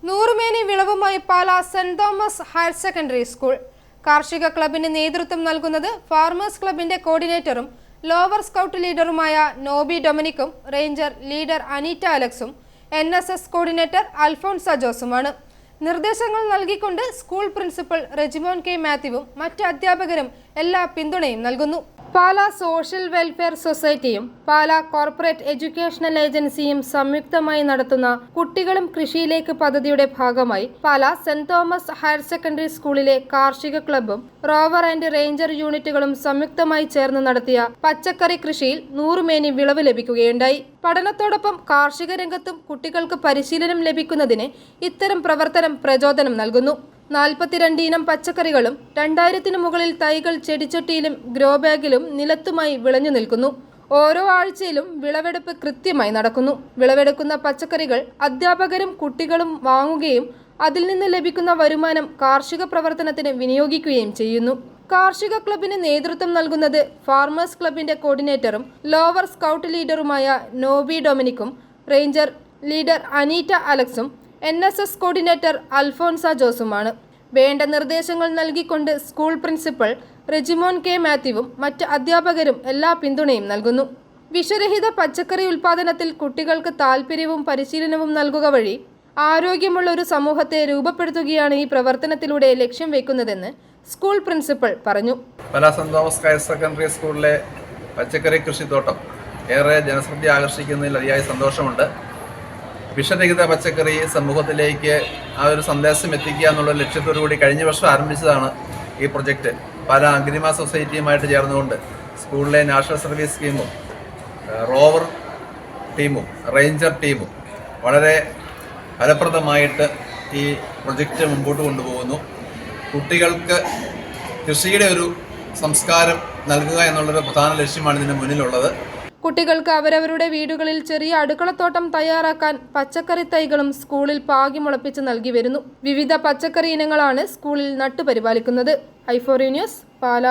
നൂറുമേനി വിളവുമായി Pala Saint Thomas higher secondary school. കാർഷിക ക്ലബിന് നേതൃത്വം നൽകുന്നത് ഫാർമേഴ്സ് ക്ലബിന്റെ കോർഡിനേറ്ററും ലോവർ സ്കൗട്ട് ലീഡറുമായ നോബി ഡൊമിനിക്കും റേഞ്ചർ ലീഡർ അനീറ്റ അലക്സും NSS കോർഡിനേറ്റർ അൽഫോൺസ ജോസുമാണ്. നിർദ്ദേശങ്ങൾ നൽകിക്കൊണ്ട് സ്കൂൾ പ്രിൻസിപ്പൽ റെജിമോൻ കെ മാത്യുവും മറ്റ് അധ്യാപകരും എല്ലാ പിന്തുണയും നൽകുന്നു. പാല സോഷ്യൽ വെൽഫെയർ സൊസൈറ്റിയും പാല കോർപ്പറേറ്റ് എഡ്യൂക്കേഷണൽ ഏജൻസിയും സംയുക്തമായി നടത്തുന്ന കുട്ടികളും കൃഷിയിലേക്ക് പദ്ധതിയുടെ ഭാഗമായി Pala Saint Thomas higher secondary സ്കൂളിലെ കാർഷിക ക്ലബ്ബും റോവർ ആൻഡ് റേഞ്ചർ യൂണിറ്റുകളും സംയുക്തമായി ചേർന്ന് നടത്തിയ പച്ചക്കറി കൃഷിയിൽ 100 മേനി വിളവ് ലഭിക്കുകയുണ്ടായി. പഠനത്തോടൊപ്പം കാർഷിക രംഗത്തും കുട്ടികൾക്ക് പരിശീലനം ലഭിക്കുന്നതിന് ഇത്തരം പ്രവർത്തനം പ്രചോദനം നൽകുന്നു. 42 ഇനം പച്ചക്കറികളും 2000-ന് മുകളിൽ തൈകൾ ചെടിച്ചട്ടിയിലും ഗ്രോ ബാഗിലും നിലത്തുമായി വിളഞ്ഞു നിൽക്കുന്നു. ഓരോ ആഴ്ചയിലും വിളവെടുപ്പ് കൃത്യമായി നടക്കുന്നു. വിളവെടുക്കുന്ന പച്ചക്കറികൾ അധ്യാപകരും കുട്ടികളും വാങ്ങുകയും അതിൽ നിന്ന് ലഭിക്കുന്ന വരുമാനം കാർഷിക പ്രവർത്തനത്തിന് വിനിയോഗിക്കുകയും ചെയ്യുന്നു. കാർഷിക ക്ലബിന് നേതൃത്വം നൽകുന്നത് ഫാർമേഴ്സ് ക്ലബിന്റെ കോർഡിനേറ്ററും ലോവർ സ്കൗട്ട് ലീഡറുമായ നോബി ഡൊമിനിക്കും റേഞ്ചർ ലീഡർ അനീറ്റ അലക്സും NSS കോർഡിനേറ്റർ അൽഫോൺസ ജോസുമാണ്. വേണ്ട നിർദ്ദേശങ്ങൾ നൽകിക്കൊണ്ട് സ്കൂൾ പ്രിൻസിപ്പൽ റെജിമോൻ കെ മാത്യുവും മറ്റ് അധ്യാപകരും എല്ലാ പിന്തുണയും നൽകുന്നു. വിഷരഹിത പച്ചക്കറി ഉൽപാദനത്തിൽ കുട്ടികൾക്ക് താൽപ്പര്യവും പരിശീലനവും നൽകുക വഴി ആരോഗ്യമുള്ള ഒരു സമൂഹത്തെ രൂപപ്പെടുത്തുകയാണ് ഈ പ്രവർത്തനത്തിലൂടെ ലക്ഷ്യം വെക്കുന്നതെന്ന് സ്കൂൾ പ്രിൻസിപ്പൽ പറഞ്ഞു. പാല സെന്റ് തോമസ് ഹയർ സെക്കൻഡറി സ്കൂളിലെ പച്ചക്കറി കൃഷിത്തോട്ടം ഏറെ ജനശ്രദ്ധ ആകർഷിക്കുന്നതിൽ അതിയായ സന്തോഷമുണ്ട്. വിഷരഹിത പച്ചക്കറി സമൂഹത്തിലേക്ക് ആ ഒരു സന്ദേശം എത്തിക്കുക എന്നുള്ള ലക്ഷ്യത്തോടുകൂടി കഴിഞ്ഞ വർഷം ആരംഭിച്ചതാണ് ഈ പ്രൊജക്റ്റ്. പാല അഗ്രിമ സൊസൈറ്റിയുമായിട്ട് ചേർന്നുകൊണ്ട് സ്കൂളിലെ നാഷണൽ സർവീസ് സ്കീമും റോവർ ടീമും റേഞ്ചർ ടീമും വളരെ ഫലപ്രദമായിട്ട് ഈ പ്രൊജക്റ്റ് മുമ്പോട്ട് കൊണ്ടുപോകുന്നു. കുട്ടികൾക്ക് കൃഷിയുടെ ഒരു സംസ്കാരം നൽകുക എന്നുള്ളൊരു പ്രധാന ലക്ഷ്യമാണ് ഇതിന് മുന്നിലുള്ളത്. കുട്ടികൾക്ക് അവരവരുടെ വീടുകളിൽ ചെറിയ അടുക്കളത്തോട്ടം തയ്യാറാക്കാൻ പച്ചക്കറി തൈകളും സ്കൂളിൽ പാകി മുളപ്പിച്ച് നൽകി വരുന്നു. വിവിധ പച്ചക്കറി ഇനങ്ങളാണ് സ്കൂളിൽ നട്ടുപരിപാലിക്കുന്നത്. i4U ന്യൂസ്, പാല.